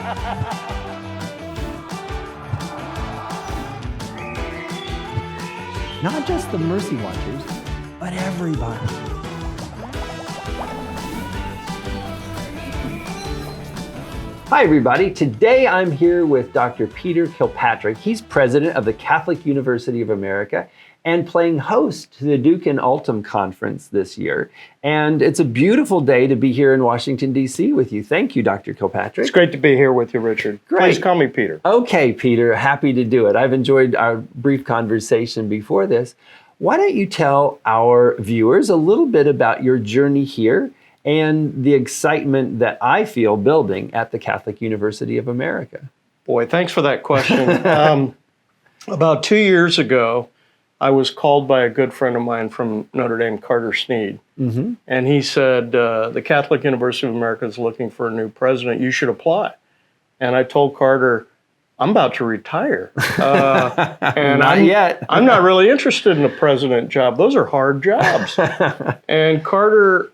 Not just the Mercy Watchers, but everybody. Hi, everybody. Today I'm here with Dr. Peter Kilpatrick. He's president of the Catholic University of America and playing host to the Duc In Altum Conference this year. And it's a beautiful day to be here in Washington, D.C. with you. Thank you, Dr. Kilpatrick. It's great to be here with you, Richard. Great. Please call me Peter. Okay, Peter, happy to do it. I've enjoyed our brief conversation before this. Why don't you tell our viewers a little bit about your journey here and the excitement that I feel building at the Catholic University of America? Boy, thanks for that question. About 2 years ago, I was called by a good friend of mine from Notre Dame, Carter Sneed, and he said, the Catholic University of America is looking for a new president. You should apply. And I told Carter, I'm about to retire. And Not yet. I'm not really interested in a president job. Those are hard jobs. And Carter,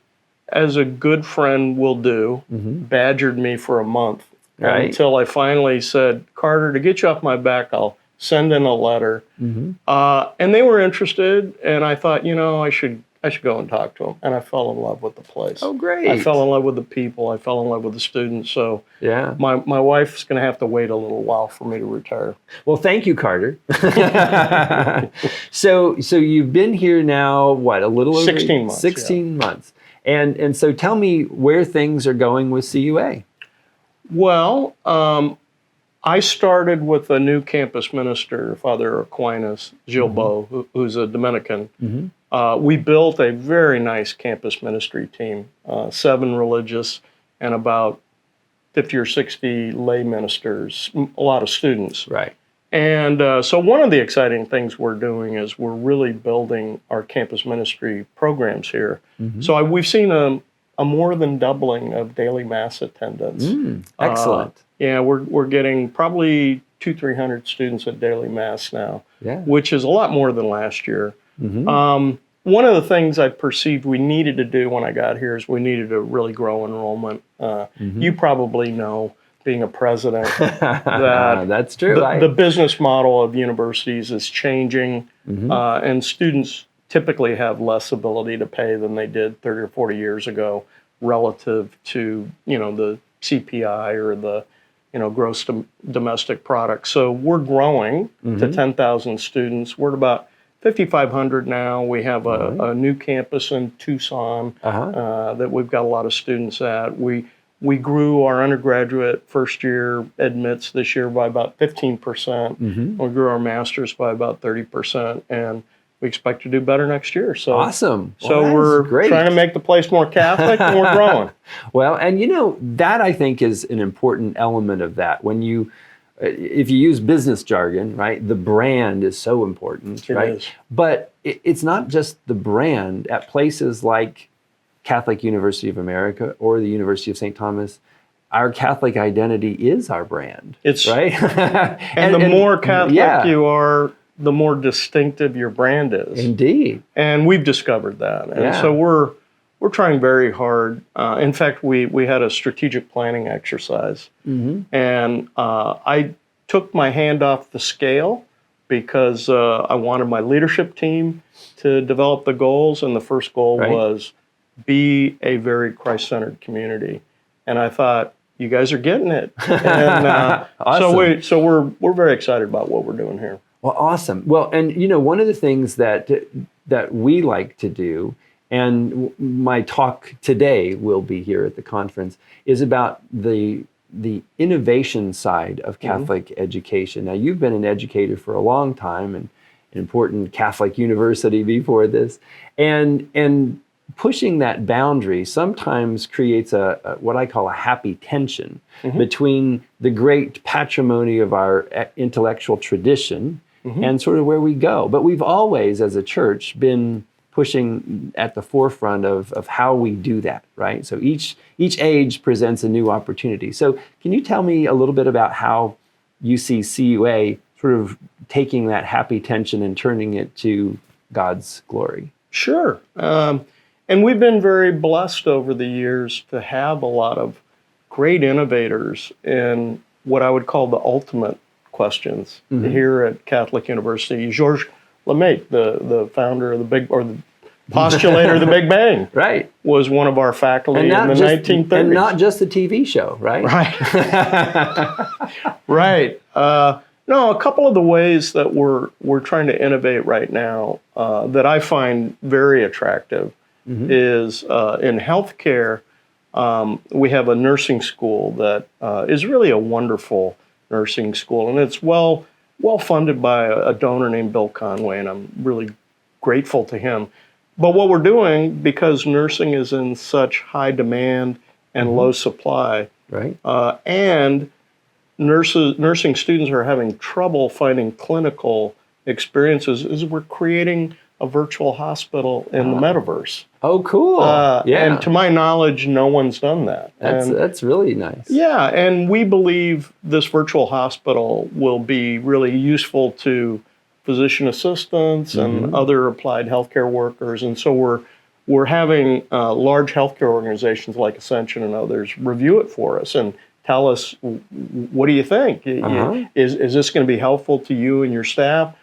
as a good friend will do, badgered me for a month until I finally said, Carter, to get you off my back, I'll send in a letter. And they were interested, and I thought, I should go and talk to them. And I fell in love with the place. Oh, great. I fell in love with the people. I fell in love with the students. So yeah, my wife's going to have to wait a little while for me to retire. Well, thank you, Carter. So you've been here now, what, a little over 16 months. 16 months. And so tell me where things are going with CUA. Well, I started with a new campus minister, Father Aquinas Gilbo, who's a Dominican. We built a very nice campus ministry team, 7 religious and about 50 or 60 lay ministers, a lot of students. Right. And so one of the exciting things we're doing is we're really building our campus ministry programs here. So we've seen a more than doubling of daily mass attendance. Excellent. Yeah, we're getting probably 200-300 students at daily mass now, which is a lot more than last year. One of the things I perceived we needed to do when I got here is we needed to really grow enrollment. You probably know, being a president, that that's true. The business model of universities is changing, and students typically have less ability to pay than they did 30 or 40 years ago relative to, the CPI or the, gross domestic product. So we're growing to 10,000 students. We're at about 5,500 now. We have a new campus in Tucson that we've got a lot of students at. We grew our undergraduate first year admits this year by about 15%. We grew our masters by about 30%, and we expect to do better next year. So awesome. So we're trying to make the place more Catholic, and we're growing. Well, and that I think is an important element of that. When if you use business jargon, right, the brand is so important, right? It is. But it's not just the brand. At places like Catholic University of America or the University of St. Thomas, our Catholic identity is our brand. It's right. and the more Catholic you are, the more distinctive your brand is. Indeed. And we've discovered that. And so we're trying very hard. In fact, we had a strategic planning exercise. And I took my hand off the scale because I wanted my leadership team to develop the goals. And the first goal was be a very Christ-centered community. And I thought, you guys are getting it. And awesome. so we're very excited about what we're doing here. Well, awesome. Well, and one of the things that we like to do, and my talk today will be here at the conference, is about the innovation side of Catholic education. Now, you've been an educator for a long time, and an important Catholic university before this, and pushing that boundary sometimes creates a what I call a happy tension between the great patrimony of our intellectual tradition and sort of where we go. But we've always, as a church, been pushing at the forefront of how we do that, right? So each age presents a new opportunity. So can you tell me a little bit about how you see CUA sort of taking that happy tension and turning it to God's glory? Sure. And we've been very blessed over the years to have a lot of great innovators in what I would call the ultimate questions here at Catholic University. Georges Lemaitre, the founder of the postulator of the Big Bang, Right. was one of our faculty in the 1930s. And not just the TV show, right? Right. Right. No, a couple of the ways that we're trying to innovate right now that I find very attractive is in healthcare. We have a nursing school that is really a wonderful nursing school, and it's well funded by a donor named Bill Conway, and I'm really grateful to him. But what we're doing, because nursing is in such high demand and low supply, Right. And nursing students are having trouble finding clinical experiences, is we're creating a virtual hospital in the metaverse. Oh, cool. And to my knowledge, no one's done that. That's really nice. Yeah, and we believe this virtual hospital will be really useful to physician assistants and other applied healthcare workers. And so we're having large healthcare organizations like Ascension and others review it for us and tell us, what do you think? Is this going to be helpful to you and your staff?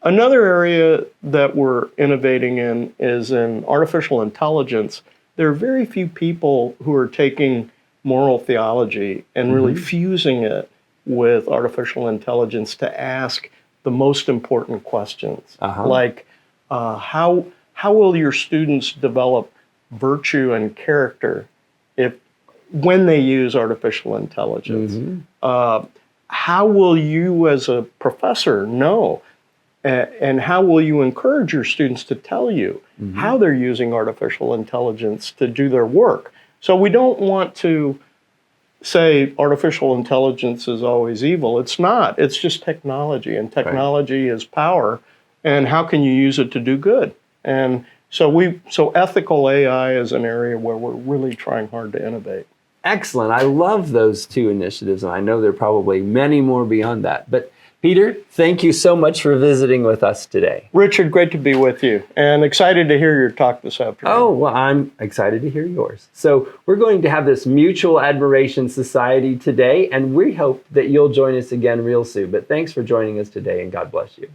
Another area that we're innovating in is in artificial intelligence. There are very few people who are taking moral theology and really fusing it with artificial intelligence to ask the most important questions, like how will your students develop virtue and character when they use artificial intelligence? How will you as a professor know? And how will you encourage your students to tell you how they're using artificial intelligence to do their work? So we don't want to say artificial intelligence is always evil. It's not. It's just technology, and technology is power. And how can you use it to do good? And so ethical AI is an area where we're really trying hard to innovate. Excellent. I love those two initiatives, and I know there are probably many more beyond that. But Peter, thank you so much for visiting with us today. Richard, great to be with you, and excited to hear your talk this afternoon. Oh, well, I'm excited to hear yours. So we're going to have this Mutual Admiration Society today, and we hope that you'll join us again real soon. But thanks for joining us today, and God bless you.